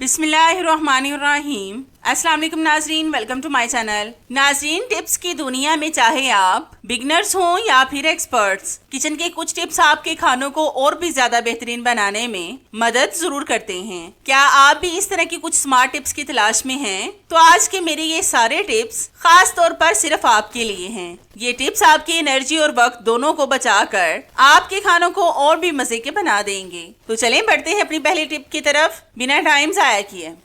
बिस्मिल्लाहिर्रहमानिर्रहीम। अस्सलाम वालेकुम नाजरीन, वेलकम टू माय चैनल। नाजरीन, टिप्स की दुनिया में चाहे आप बिगनर्स हों या फिर एक्सपर्ट्स, किचन के कुछ टिप्स आपके खानों को और भी ज्यादा बेहतरीन बनाने में मदद जरूर करते हैं। क्या आप भी इस तरह की कुछ स्मार्ट टिप्स की तलाश में हैं? तो आज के मेरे ये सारे टिप्स खास तौर पर सिर्फ आपके लिए हैं। ये टिप्स आपकी एनर्जी और वक्त दोनों को बचाकर आपके खानों को और भी मजे के बना देंगे। तो चलें बढ़ते हैं अपनी पहली टिप की तरफ बिना टाइम जाया किए।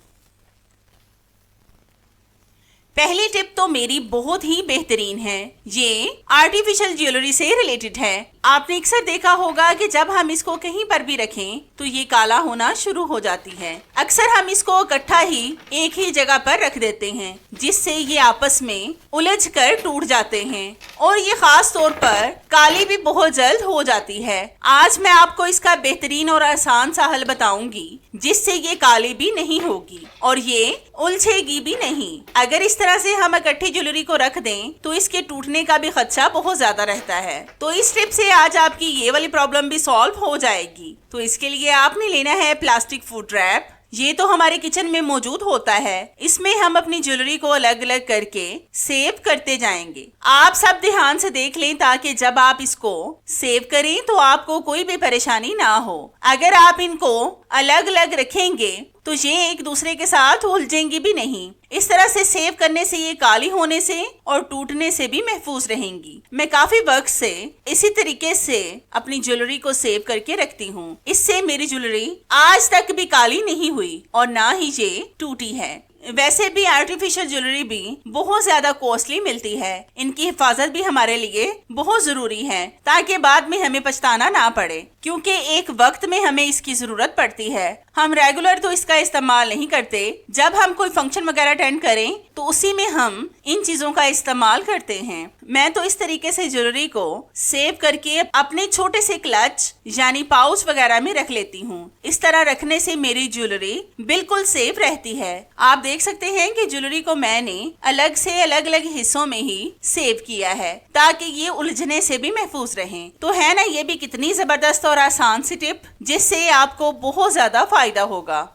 पहली टिप तो मेरी बहुत ही बेहतरीन है। ये आर्टिफिशियल ज्वेलरी से रिलेटेड है। आपने अक्सर देखा होगा कि जब हम इसको कहीं पर भी रखें तो ये काला होना शुरू हो जाती है। अक्सर हम इसको इकट्ठा ही एक ही जगह पर रख देते हैं, जिससे ये आपस में उलझ कर टूट जाते हैं और ये खास तौर पर काली भी बहुत जल्द हो जाती है। आज मैं आपको इसका बेहतरीन और आसान सा हल बताऊंगी, जिससे ये काली भी नहीं होगी और ये उलझेगी भी नहीं। अगर इस तरह से हम इकट्ठी ज्वेलरी को रख दें तो इसके टूटने का भी खदशा बहुत ज्यादा रहता है। तो इस टिप से आज आपकी ये वाली प्रॉब्लम भी सॉल्व हो जाएगी। तो इसके लिए आपने लेना है प्लास्टिक फूड रैप। ये तो हमारे किचन में मौजूद होता है। इसमें हम अपनी ज्वेलरी को अलग अलग करके सेव करते जाएंगे। आप सब ध्यान से देख लें ताकि जब आप इसको सेव करें तो आपको कोई भी परेशानी ना हो। अगर आप इनको अलग अलग रखेंगे तो ये एक दूसरे के साथ उलझेंगी भी नहीं। इस तरह से सेव करने से ये काली होने से और टूटने से भी महफूज रहेंगी। मैं काफी वक्त से इसी तरीके से अपनी ज्वेलरी को सेव करके रखती हूँ। इससे मेरी ज्वेलरी आज तक भी काली नहीं हुई और ना ही ये टूटी है। वैसे भी आर्टिफिशियल ज्वेलरी भी बहुत ज्यादा कॉस्टली मिलती है। इनकी हिफाजत भी हमारे लिए बहुत जरूरी है ताकि बाद में हमें पछताना ना पड़े, क्योंकि एक वक्त में हमें इसकी जरूरत पड़ती है। हम रेगुलर तो इसका इस्तेमाल नहीं करते। जब हम कोई फंक्शन वगैरह अटेंड करें तो उसी में हम इन चीजों का इस्तेमाल करते हैं। मैं तो इस तरीके से ज्वेलरी को सेव करके अपने छोटे से क्लच यानी पाउच वगैरह में रख लेती हूँ। इस तरह रखने से मेरी ज्वेलरी बिल्कुल सेफ रहती है। आप देख सकते हैं कि ज्वेलरी को मैंने अलग से अलग अलग हिस्सों में ही सेव किया है ताकि ये उलझने से भी महफूज रहे। तो है ना ये भी कितनी जबरदस्त और आसान सी टिप, जिससे आपको बहुत ज्यादा फायदा होगा।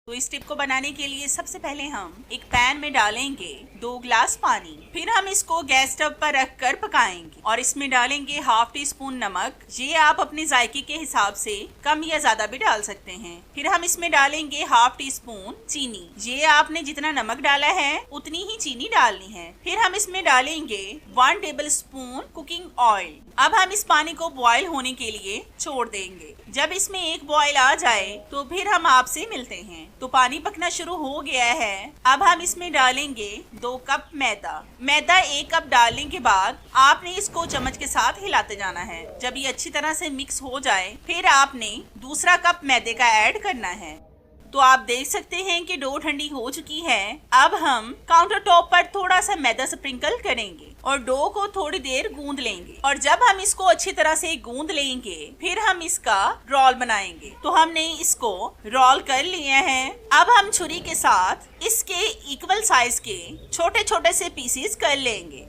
तो इस टिप को बनाने के लिए सबसे पहले हम एक पैन में डालेंगे 2 गिलास पानी। फिर हम इसको गैस स्टव पर रखकर पकाएंगे और इसमें डालेंगे हाफ टी स्पून नमक। ये आप अपने जायके के हिसाब से कम या ज्यादा भी डाल सकते हैं। फिर हम इसमें डालेंगे हाफ टी स्पून चीनी। ये आपने जितना नमक डाला है उतनी ही चीनी डालनी है। फिर हम इसमें डालेंगे 1 टेबल स्पून कुकिंग ऑयल। अब हम इस पानी को बॉयल होने के लिए छोड़ देंगे। जब इसमें एक बॉयल आ जाए तो फिर हम आपसे मिलते हैं। तो पानी पकना शुरू हो गया है। अब हम इसमें डालेंगे 2 कप मैदा। मैदा 1 कप डालने के बाद आपने इसको चम्मच के साथ हिलाते जाना है। जब ये अच्छी तरह से मिक्स हो जाए फिर आपने दूसरा कप मैदे का ऐड करना है। तो आप देख सकते हैं कि डो ठंडी हो चुकी है। अब हम काउंटर टॉप पर थोड़ा सा मैदा स्प्रिंकल करेंगे और डो को थोड़ी देर गूंद लेंगे। और जब हम इसको अच्छी तरह से गूंद लेंगे फिर हम इसका रोल बनाएंगे। तो हमने इसको रोल कर लिया है। अब हम छुरी के साथ इसके इक्वल साइज के छोटे छोटे से पीसेस कर लेंगे।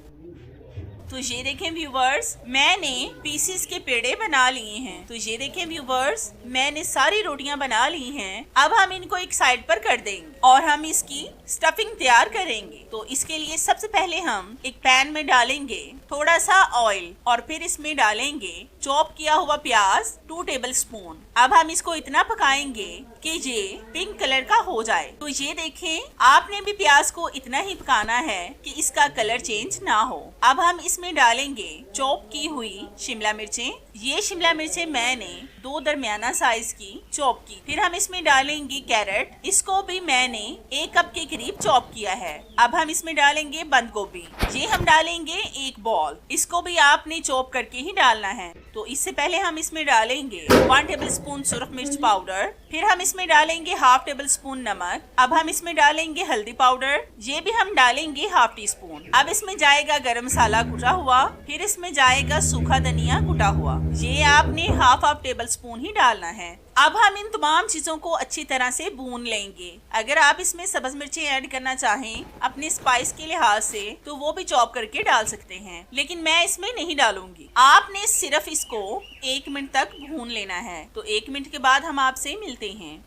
तो ये देखें व्यूवर्स, मैंने पीसेस के पेड़े बना लिए हैं। तो ये देखें व्यूवर्स, मैंने सारी रोटियां बना ली हैं। अब हम इनको एक साइड पर कर देंगे और हम इसकी स्टफिंग तैयार करेंगे। तो इसके लिए सबसे पहले हम एक पैन में डालेंगे थोड़ा सा ऑयल और फिर इसमें डालेंगे चॉप किया हुआ प्याज 2 टेबल स्पून। अब हम इसको इतना पकाएंगे कि ये पिंक कलर का हो जाए। तो ये देखें, आपने भी प्याज को इतना ही पकाना है कि इसका कलर चेंज ना हो। अब हम इसमें डालेंगे चॉप की हुई शिमला मिर्चें। ये शिमला मिर्चें मैंने 2 दरमियाना साइज की चॉप की। फिर हम इसमें डालेंगे कैरेट। इसको भी मैंने 1 कप के करीब चॉप किया है। अब हम इसमें डालेंगे बंद गोभी। ये हम डालेंगे 1 बॉल। इसको भी आपने चॉप करके ही डालना है। तो इससे पहले हम इसमें डालेंगे 1 टेबल स्पून सुरख मिर्च पाउडर। फिर हम इसमें डालेंगे हाफ टेबल स्पून नमक। अब हम इसमें डालेंगे हल्दी पाउडर। ये भी हम डालेंगे हाफ टी स्पून। अब इसमें जाएगा गरम मसाला कुटा हुआ। फिर इसमें जाएगा सूखा धनिया कुटा हुआ। ये आपने हाफ टेबल स्पून ही डालना है। अब हम इन तमाम चीज़ों को अच्छी तरह से भून लेंगे। अगर आप इसमें सब्ज मिर्ची ऐड करना चाहें अपनी स्पाइस के लिहाज से तो वो भी चॉप करके डाल सकते हैं, लेकिन मैं इसमें नहीं डालूंगी। आपने सिर्फ इसको 1 मिनट तक भून लेना है। तो 1 मिनट के बाद हम आपसे मिलते हैं।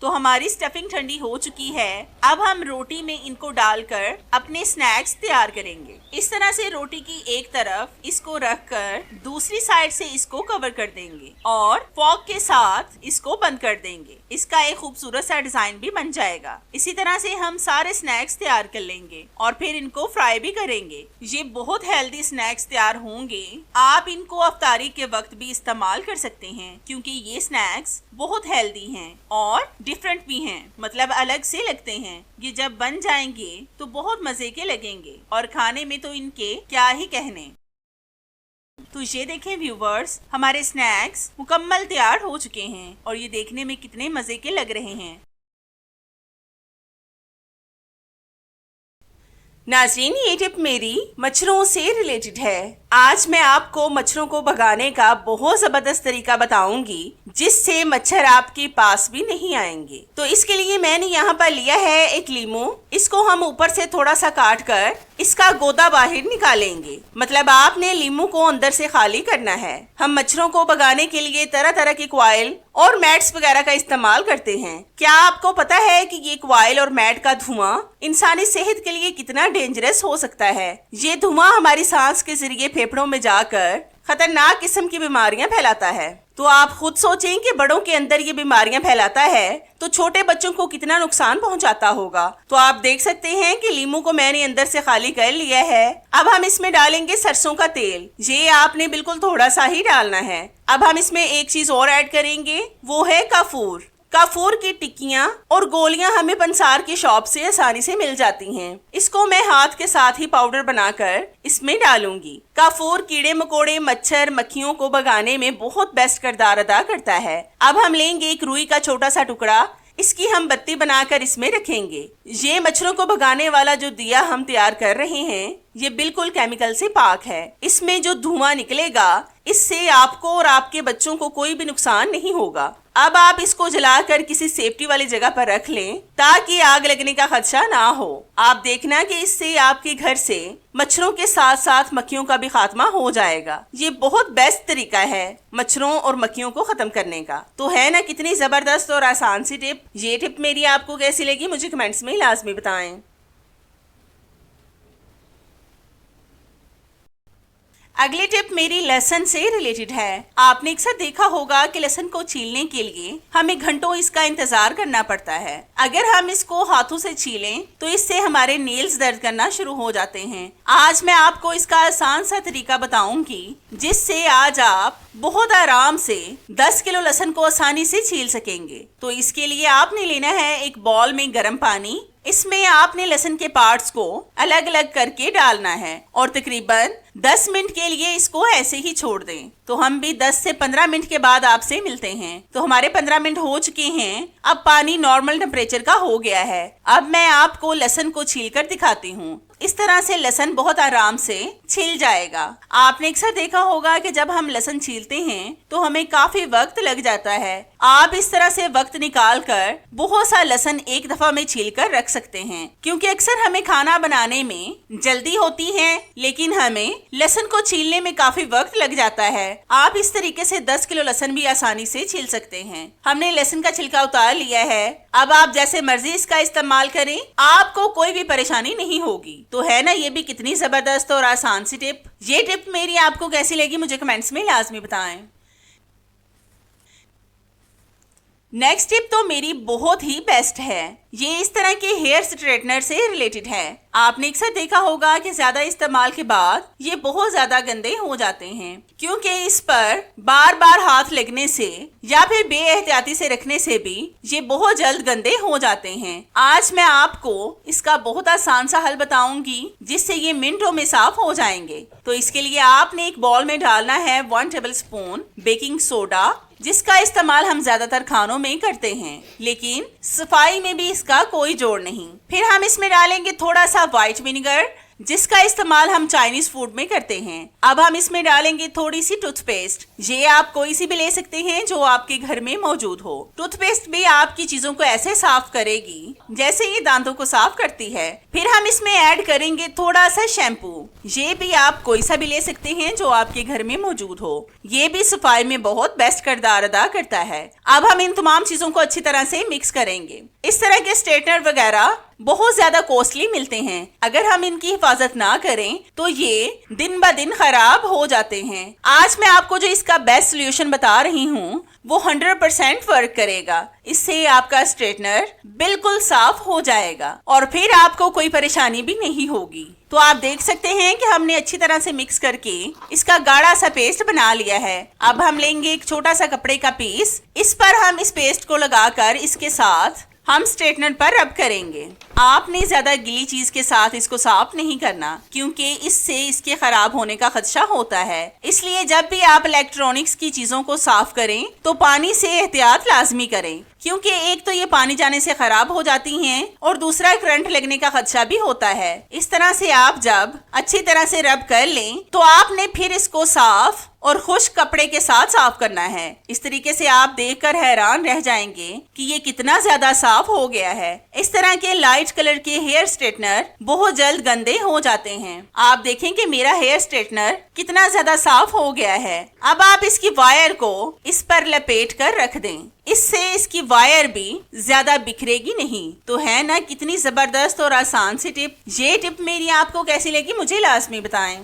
तो हमारी स्टफिंग ठंडी हो चुकी है। अब हम रोटी में इनको डालकर अपने स्नैक्स तैयार करेंगे। इस तरह से रोटी की एक तरफ इसको रखकर दूसरी साइड से इसको कवर कर देंगे और फॉक के साथ इसको बंद कर देंगे। इसका एक खूबसूरत सा डिजाइन भी बन जाएगा। इसी तरह से हम सारे स्नैक्स तैयार कर लेंगे और फिर इनको फ्राई भी करेंगे। ये बहुत हेल्दी स्नैक्स तैयार होंगे। आप इनको अफ्तारी के वक्त भी इस्तेमाल कर सकते हैं क्योंकि ये स्नैक्स बहुत हेल्दी हैं और डिफरेंट भी हैं, मतलब अलग से लगते हैं। ये जब बन जाएंगे तो बहुत मजे के लगेंगे और खाने में तो इनके क्या ही कहने। तो ये देखें व्यूवर्स, हमारे स्नैक्स मुकम्मल तैयार हो चुके हैं और ये देखने में कितने मजे के लग रहे हैं। नाज़रीन, ये टिप मेरी मच्छरों से रिलेटेड है। आज मैं आपको मच्छरों को भगाने का बहुत जबरदस्त तरीका बताऊंगी जिससे मच्छर आपके पास भी नहीं आएंगे। तो इसके लिए मैंने यहाँ पर लिया है एक लीमू। इसको हम ऊपर से थोड़ा सा काट कर इसका गोदा बाहर निकालेंगे, मतलब आपने लीमू को अंदर से खाली करना है। हम मच्छरों को भगाने के लिए तरह तरह की कॉइल और मैट्स वगैरह का इस्तेमाल करते हैं। क्या आपको पता है कि ये कॉइल और मैट का धुआं इंसानी सेहत के लिए कितना डेंजरस हो सकता है? ये धुआं हमारी सांस के जरिए फेफड़ों में जाकर खतरनाक किस्म की बीमारियां फैलाता है। तो आप खुद सोचें कि बड़ों के अंदर ये बीमारियां फैलाता है तो छोटे बच्चों को कितना नुकसान पहुंचाता होगा। तो आप देख सकते हैं कि लीमू को मैंने अंदर से खाली कर लिया है। अब हम इसमें डालेंगे सरसों का तेल। ये आपने बिल्कुल थोड़ा सा ही डालना है। अब हम इसमें एक चीज और ऐड करेंगे, वो है काफूर। काफूर की टिक्कियां और गोलियां हमें पंसार की शॉप से आसानी से मिल जाती हैं। इसको मैं हाथ के साथ ही पाउडर बनाकर इसमें डालूंगी। काफूर कीड़े मकोड़े, मच्छर, मक्खियों को भगाने में बहुत बेस्ट किरदार अदा करता है। अब हम लेंगे एक रुई का छोटा सा टुकड़ा, इसकी हम बत्ती बनाकर इसमें रखेंगे। ये मच्छरों को भगाने वाला जो दिया हम तैयार कर रहे हैं ये बिल्कुल केमिकल से पाक है। इसमें जो धुआं निकलेगा इससे आपको और आपके बच्चों को कोई भी नुकसान नहीं होगा। अब आप इसको जलाकर किसी सेफ्टी वाली जगह पर रख लें ताकि आग लगने का खदशा ना हो। आप देखना कि इससे आपके घर से मच्छरों के साथ साथ मक्खियों का भी खात्मा हो जाएगा। ये बहुत बेस्ट तरीका है मच्छरों और मक्खियों को खत्म करने का। तो है ना कितनी जबरदस्त और आसान सी टिप। ये टिप मेरी आपको कैसी लगी मुझे कमेंट्स में लाजमी बताएं। अगली टिप मेरी लहसुन से रिलेटेड है। आपने अक्सर देखा होगा कि लहसुन को छीलने के लिए हमें घंटों इसका इंतजार करना पड़ता है। अगर हम इसको हाथों से छीलें तो इससे हमारे नेल्स दर्द करना शुरू हो जाते हैं। आज मैं आपको इसका आसान सा तरीका बताऊंगी जिससे आज आप बहुत आराम से 10 किलो लहसुन को आसानी से छील सकेंगे। तो इसके लिए आपने लेना है एक बॉल में गर्म पानी। इसमें आपने लहसुन के पार्ट्स को अलग अलग करके डालना है और तकरीबन 10 मिनट के लिए इसको ऐसे ही छोड़ दें। तो हम भी 10 से 15 मिनट के बाद आपसे मिलते हैं। तो हमारे 15 मिनट हो चुके हैं। अब पानी नॉर्मल टेम्परेचर का हो गया है। अब मैं आपको लहसुन को छीलकर दिखाती हूँ। इस तरह से लहसुन बहुत आराम से छिल जाएगा। आपने अक्सर देखा होगा कि जब हम लहसुन छीलते हैं तो हमें काफी वक्त लग जाता है। आप इस तरह से वक्त निकाल कर बहुत सा लहसुन एक दफा में छील कर रख सकते हैं, क्योंकि अक्सर हमें खाना बनाने में जल्दी होती है लेकिन हमें लहसुन को छीलने में काफी वक्त लग जाता है। आप इस तरीके से 10 किलो लहसुन भी आसानी से छील सकते हैं। हमने लहसुन का छिलका उतार लिया है। अब आप जैसे मर्जी इसका इस्तेमाल करें, आपको कोई भी परेशानी नहीं होगी। तो है ना ये भी कितनी जबरदस्त और आसान सी टिप। ये टिप मेरी आपको कैसी लगी मुझे कमेंट्स में लाजमी बताएं। नेक्स्ट टिप तो मेरी बहुत ही बेस्ट है। ये इस तरह के हेयर स्ट्रेटनर से रिलेटेड है। आपने अक्सर देखा होगा कि ज्यादा इस्तेमाल के बाद ये बहुत ज्यादा गंदे हो जाते हैं, क्योंकि इस पर बार बार हाथ लगने से या फिर बेएहतियाती से रखने से भी ये बहुत जल्द गंदे हो जाते हैं। आज मैं आपको इसका बहुत आसान सा हल बताऊंगी जिससे ये मिनटों में साफ हो जाएंगे। तो इसके लिए आपने एक बाउल में डालना है 1 टेबल स्पून बेकिंग सोडा, जिसका इस्तेमाल हम ज्यादातर खानों में करते हैं, लेकिन सफाई में भी इसका कोई जोड़ नहीं। फिर हम इसमें डालेंगे थोड़ा सा व्हाइट विनेगर, जिसका इस्तेमाल हम चाइनीज फूड में करते हैं। अब हम इसमें डालेंगे थोड़ी सी टूथपेस्ट। ये आप कोई सी भी ले सकते हैं जो आपके घर में मौजूद हो। टूथपेस्ट भी आपकी चीजों को ऐसे साफ करेगी जैसे ये दांतों को साफ करती है। फिर हम इसमें ऐड करेंगे थोड़ा सा शैम्पू। ये भी आप कोई सा भी ले सकते हैं जो आपके घर में मौजूद हो। ये भी सफाई में बहुत बेस्ट किरदार अदा करता है। अब हम इन तमाम चीजों को अच्छी तरह से मिक्स करेंगे। इस तरह के स्ट्रेटनर वगैरह बहुत ज्यादा कॉस्टली मिलते हैं। अगर हम इनकी हिफाजत ना करें तो ये दिन ब दिन खराब हो जाते हैं। आज मैं आपको जो इसका बेस्ट सोल्यूशन बता रही हूँ वो 100% वर्क करेगा। इससे आपका स्ट्रेटनर बिल्कुल साफ हो जाएगा और फिर आपको कोई परेशानी भी नहीं होगी। तो आप देख सकते हैं कि हमने अच्छी तरह से मिक्स करके इसका गाढ़ा सा पेस्ट बना लिया है। अब हम लेंगे एक छोटा सा कपड़े का पीस। इस पर हम इस पेस्ट को लगाकर इसके साथ हम स्ट्रेटनर पर रब करेंगे। आपने ज्यादा गीली चीज के साथ इसको साफ नहीं करना क्योंकि इससे इसके खराब होने का खदशा होता है। इसलिए जब भी आप इलेक्ट्रॉनिक्स की चीजों को साफ करें तो पानी से एहतियात लाजमी करें, क्योंकि एक तो ये पानी जाने से खराब हो जाती हैं और दूसरा करंट लगने का खदशा भी होता है। इस तरह से आप जब अच्छी तरह से रब कर लें तो आपने फिर इसको साफ और खुश्क कपड़े के साथ साफ करना है। इस तरीके से आप देखकर हैरान रह जाएंगे कि ये कितना ज्यादा साफ हो गया है। इस तरह के लाइट कलर के हेयर स्ट्रेटनर बहुत जल्द गंदे हो जाते हैं। आप देखें कि मेरा हेयर स्ट्रेटनर कितना ज्यादा साफ हो गया है। अब आप इसकी वायर को इस पर लपेट कर रख दें। इससे इसकी वायर भी ज्यादा बिखरेगी नहीं। तो है ना कितनी जबरदस्त और आसान सी टिप। ये टिप मेरी आपको कैसी लगी मुझे लाजमी बताएं।